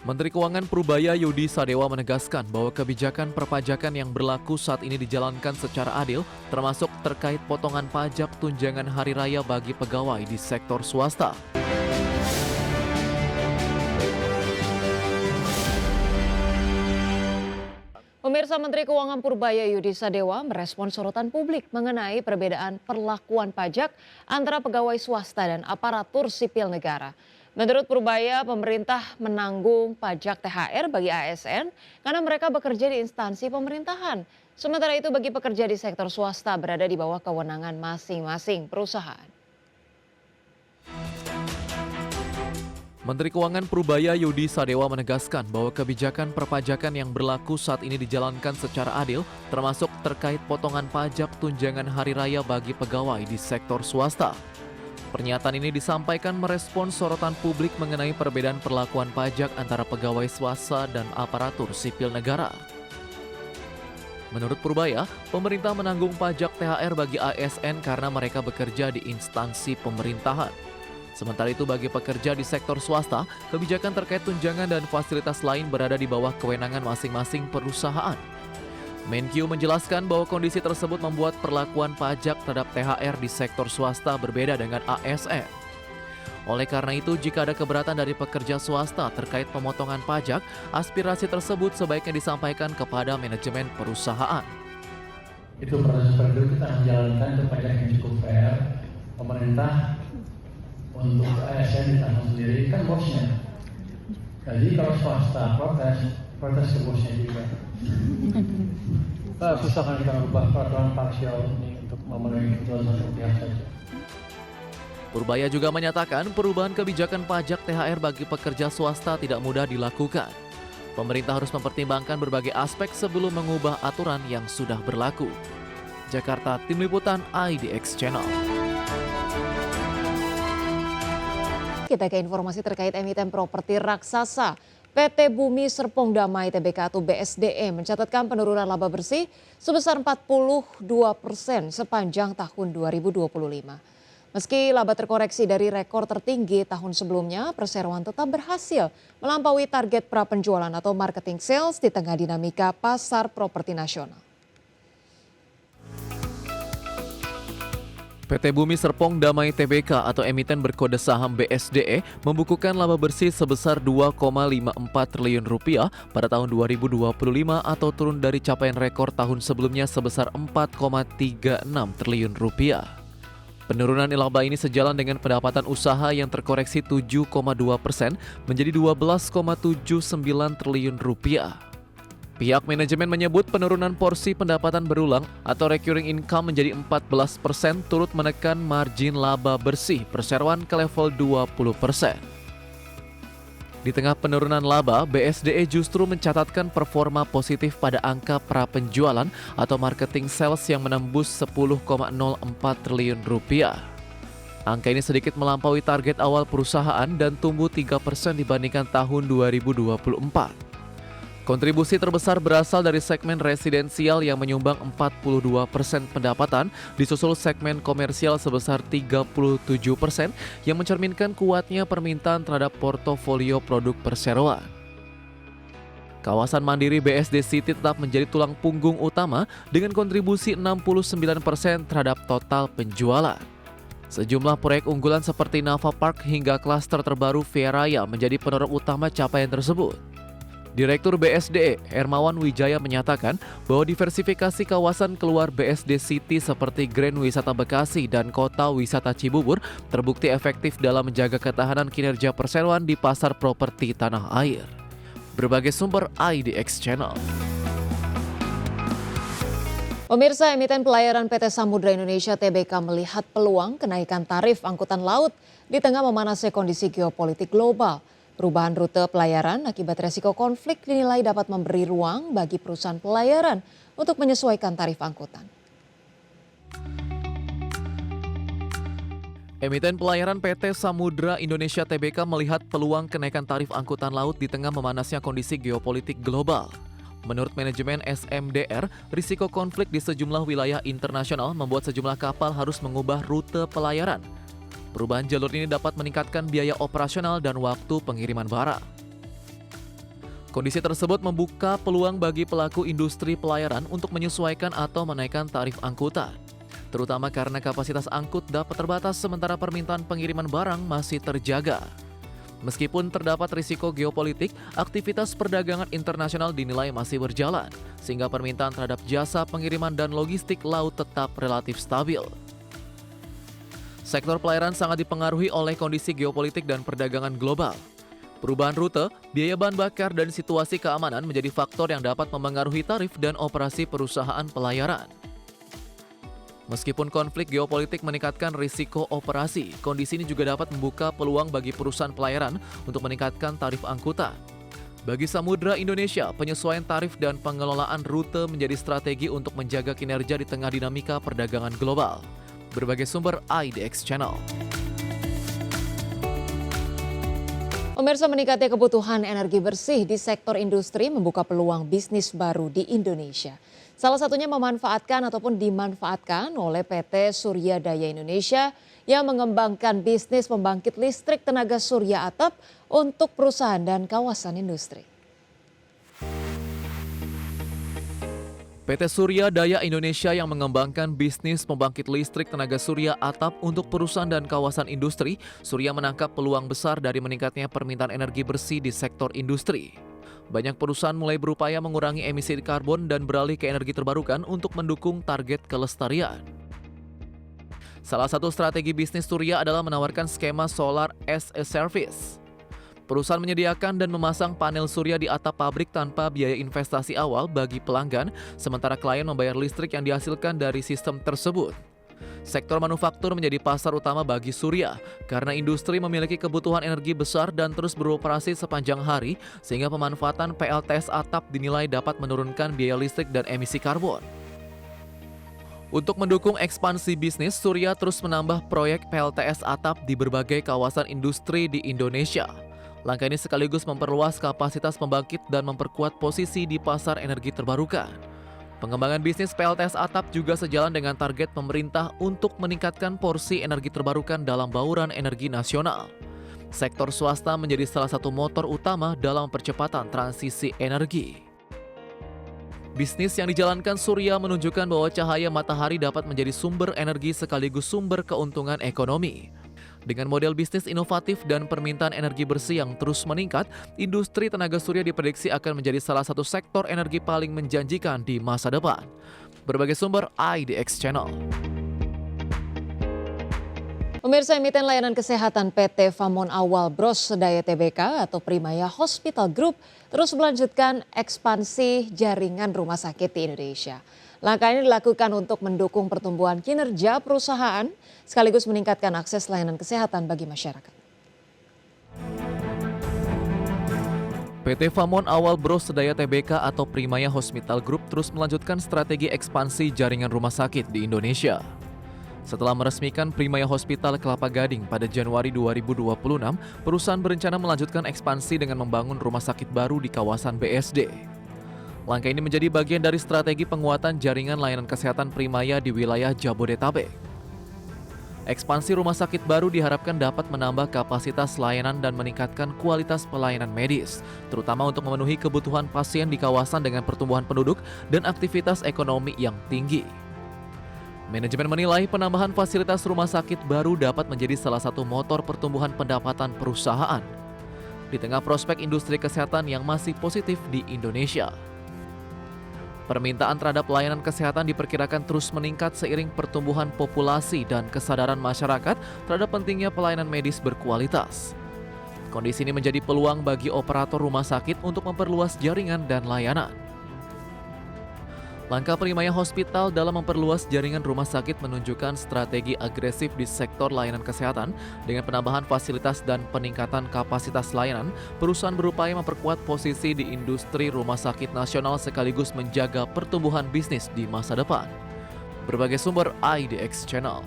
Menteri Keuangan Purubaya Yudi Sadewa menegaskan bahwa kebijakan perpajakan yang berlaku saat ini dijalankan secara adil, termasuk terkait potongan pajak tunjangan hari raya bagi pegawai di sektor swasta. Pemirsa, Menteri Keuangan Purubaya Yudi Sadewa merespons sorotan publik mengenai perbedaan perlakuan pajak antara pegawai swasta dan aparatur sipil negara. Menurut Purubaya, pemerintah menanggung pajak THR bagi ASN karena mereka bekerja di instansi pemerintahan. Sementara itu bagi pekerja di sektor swasta berada di bawah kewenangan masing-masing perusahaan. Menteri Keuangan Purubaya Yudi Sadewa menegaskan bahwa kebijakan perpajakan yang berlaku saat ini dijalankan secara adil, termasuk terkait potongan pajak tunjangan hari raya bagi pegawai di sektor swasta. Pernyataan ini disampaikan merespons sorotan publik mengenai perbedaan perlakuan pajak antara pegawai swasta dan aparatur sipil negara. Menurut Purubaya, pemerintah menanggung pajak THR bagi ASN karena mereka bekerja di instansi pemerintahan. Sementara itu bagi pekerja di sektor swasta, kebijakan terkait tunjangan dan fasilitas lain berada di bawah kewenangan masing-masing perusahaan. Menkyu menjelaskan bahwa kondisi tersebut membuat perlakuan pajak terhadap THR di sektor swasta berbeda dengan ASN. Oleh karena itu, jika ada keberatan dari pekerja swasta terkait pemotongan pajak, aspirasi tersebut sebaiknya disampaikan kepada manajemen perusahaan. Itu proses seperti itu kita menjalankan itu pajak yang cukup fair. Pemerintah untuk ASN ditanggung sendiri kan bosnya. Jadi kalau swasta protes ke bosnya juga. Susah kan kita merubah peraturan parsial ini untuk memenuhi kebutuhan satu pihak saja. Purubaya juga menyatakan perubahan kebijakan pajak THR bagi pekerja swasta tidak mudah dilakukan. Pemerintah harus mempertimbangkan berbagai aspek sebelum mengubah aturan yang sudah berlaku. Jakarta, Tim Liputan IDX Channel. Kita ke informasi terkait emiten properti raksasa. PT Bumi Serpong Damai Tbk atau BSDE mencatatkan penurunan laba bersih sebesar 42% sepanjang tahun 2025. Meski laba terkoreksi dari rekor tertinggi tahun sebelumnya, perseroan tetap berhasil melampaui target prapenjualan atau marketing sales di tengah dinamika pasar properti nasional. PT Bumi Serpong Damai Tbk atau emiten berkode saham BSDE membukukan laba bersih sebesar 2,54 triliun rupiah pada tahun 2025 atau turun dari capaian rekor tahun sebelumnya sebesar 4,36 triliun rupiah. Penurunan laba ini sejalan dengan pendapatan usaha yang terkoreksi 7,2% menjadi 12,79 triliun rupiah. Pihak manajemen menyebut penurunan porsi pendapatan berulang atau recurring income menjadi 14% turut menekan margin laba bersih perseroan ke level 20%. Di tengah penurunan laba, BSDE justru mencatatkan performa positif pada angka prapenjualan atau marketing sales yang menembus 10,04 triliun rupiah. Angka ini sedikit melampaui target awal perusahaan dan tumbuh 3% dibandingkan tahun 2024. Kontribusi terbesar berasal dari segmen residensial yang menyumbang 42% pendapatan, disusul segmen komersial sebesar 37% yang mencerminkan kuatnya permintaan terhadap portofolio produk perseroan. Kawasan mandiri BSD City tetap menjadi tulang punggung utama dengan kontribusi 69% terhadap total penjualan. Sejumlah proyek unggulan seperti Nava Park hingga klaster terbaru Via Raya menjadi penerop utama capaian tersebut. Direktur BSDE, Hermawan Wijaya menyatakan bahwa diversifikasi kawasan keluar BSD City seperti Grand Wisata Bekasi dan Kota Wisata Cibubur terbukti efektif dalam menjaga ketahanan kinerja perseroan di pasar properti tanah air. Berbagai sumber IDX Channel. Pemirsa, emiten pelayaran PT Samudra Indonesia Tbk melihat peluang kenaikan tarif angkutan laut di tengah memanasnya kondisi geopolitik global. Perubahan rute pelayaran akibat resiko konflik dinilai dapat memberi ruang bagi perusahaan pelayaran untuk menyesuaikan tarif angkutan. Emiten pelayaran PT Samudra Indonesia Tbk melihat peluang kenaikan tarif angkutan laut di tengah memanasnya kondisi geopolitik global. Menurut manajemen SMDR, risiko konflik di sejumlah wilayah internasional membuat sejumlah kapal harus mengubah rute pelayaran. Perubahan jalur ini dapat meningkatkan biaya operasional dan waktu pengiriman barang. Kondisi tersebut membuka peluang bagi pelaku industri pelayaran untuk menyesuaikan atau menaikkan tarif angkutan. Terutama karena kapasitas angkut dapat terbatas sementara permintaan pengiriman barang masih terjaga. Meskipun terdapat risiko geopolitik, aktivitas perdagangan internasional dinilai masih berjalan, sehingga permintaan terhadap jasa pengiriman dan logistik laut tetap relatif stabil. Sektor pelayaran sangat dipengaruhi oleh kondisi geopolitik dan perdagangan global. Perubahan rute, biaya bahan bakar, dan situasi keamanan menjadi faktor yang dapat memengaruhi tarif dan operasi perusahaan pelayaran. Meskipun konflik geopolitik meningkatkan risiko operasi, kondisi ini juga dapat membuka peluang bagi perusahaan pelayaran untuk meningkatkan tarif angkutan. Bagi Samudra Indonesia, penyesuaian tarif dan pengelolaan rute menjadi strategi untuk menjaga kinerja di tengah dinamika perdagangan global. Berbagai sumber IDX Channel. Pemirsa, meningkatnya kebutuhan energi bersih di sektor industri membuka peluang bisnis baru di Indonesia. Salah satunya memanfaatkan ataupun dimanfaatkan oleh PT Surya Daya Indonesia yang mengembangkan bisnis pembangkit listrik tenaga surya atap untuk perusahaan dan kawasan industri. PT Surya Daya Indonesia yang mengembangkan bisnis pembangkit listrik tenaga surya atap untuk perusahaan dan kawasan industri, Surya menangkap peluang besar dari meningkatnya permintaan energi bersih di sektor industri. Banyak perusahaan mulai berupaya mengurangi emisi karbon dan beralih ke energi terbarukan untuk mendukung target kelestarian. Salah satu strategi bisnis Surya adalah menawarkan skema Solar as a Service. Perusahaan menyediakan dan memasang panel surya di atap pabrik tanpa biaya investasi awal bagi pelanggan, sementara klien membayar listrik yang dihasilkan dari sistem tersebut. Sektor manufaktur menjadi pasar utama bagi Surya karena industri memiliki kebutuhan energi besar dan terus beroperasi sepanjang hari, sehingga pemanfaatan PLTS atap dinilai dapat menurunkan biaya listrik dan emisi karbon. Untuk mendukung ekspansi bisnis, Surya terus menambah proyek PLTS atap di berbagai kawasan industri di Indonesia. Langkah ini sekaligus memperluas kapasitas pembangkit dan memperkuat posisi di pasar energi terbarukan. Pengembangan bisnis PLTS atap juga sejalan dengan target pemerintah untuk meningkatkan porsi energi terbarukan dalam bauran energi nasional. Sektor swasta menjadi salah satu motor utama dalam percepatan transisi energi. Bisnis yang dijalankan Surya menunjukkan bahwa cahaya matahari dapat menjadi sumber energi sekaligus sumber keuntungan ekonomi. Dengan model bisnis inovatif dan permintaan energi bersih yang terus meningkat, industri tenaga surya diprediksi akan menjadi salah satu sektor energi paling menjanjikan di masa depan. Berbagai sumber IDX Channel. Pemirsa, emiten layanan kesehatan PT Famon Awal Bros Daya Tbk atau Primaya Hospital Group terus melanjutkan ekspansi jaringan rumah sakit di Indonesia. Langkah ini dilakukan untuk mendukung pertumbuhan kinerja perusahaan sekaligus meningkatkan akses layanan kesehatan bagi masyarakat. PT Famon Awal Bros Daya Tbk atau Primaya Hospital Group terus melanjutkan strategi ekspansi jaringan rumah sakit di Indonesia. Setelah meresmikan Primaya Hospital Kelapa Gading pada Januari 2026, perusahaan berencana melanjutkan ekspansi dengan membangun rumah sakit baru di kawasan BSD. Langkah ini menjadi bagian dari strategi penguatan jaringan layanan kesehatan Primaya di wilayah Jabodetabek. Ekspansi rumah sakit baru diharapkan dapat menambah kapasitas layanan dan meningkatkan kualitas pelayanan medis, terutama untuk memenuhi kebutuhan pasien di kawasan dengan pertumbuhan penduduk dan aktivitas ekonomi yang tinggi. Manajemen menilai penambahan fasilitas rumah sakit baru dapat menjadi salah satu motor pertumbuhan pendapatan perusahaan di tengah prospek industri kesehatan yang masih positif di Indonesia. Permintaan terhadap layanan kesehatan diperkirakan terus meningkat seiring pertumbuhan populasi dan kesadaran masyarakat terhadap pentingnya pelayanan medis berkualitas. Kondisi ini menjadi peluang bagi operator rumah sakit untuk memperluas jaringan dan layanan. Langkah Primaya Hospital dalam memperluas jaringan rumah sakit menunjukkan strategi agresif di sektor layanan kesehatan. Dengan penambahan fasilitas dan peningkatan kapasitas layanan, perusahaan berupaya memperkuat posisi di industri rumah sakit nasional sekaligus menjaga pertumbuhan bisnis di masa depan. Berbagai sumber IDX Channel.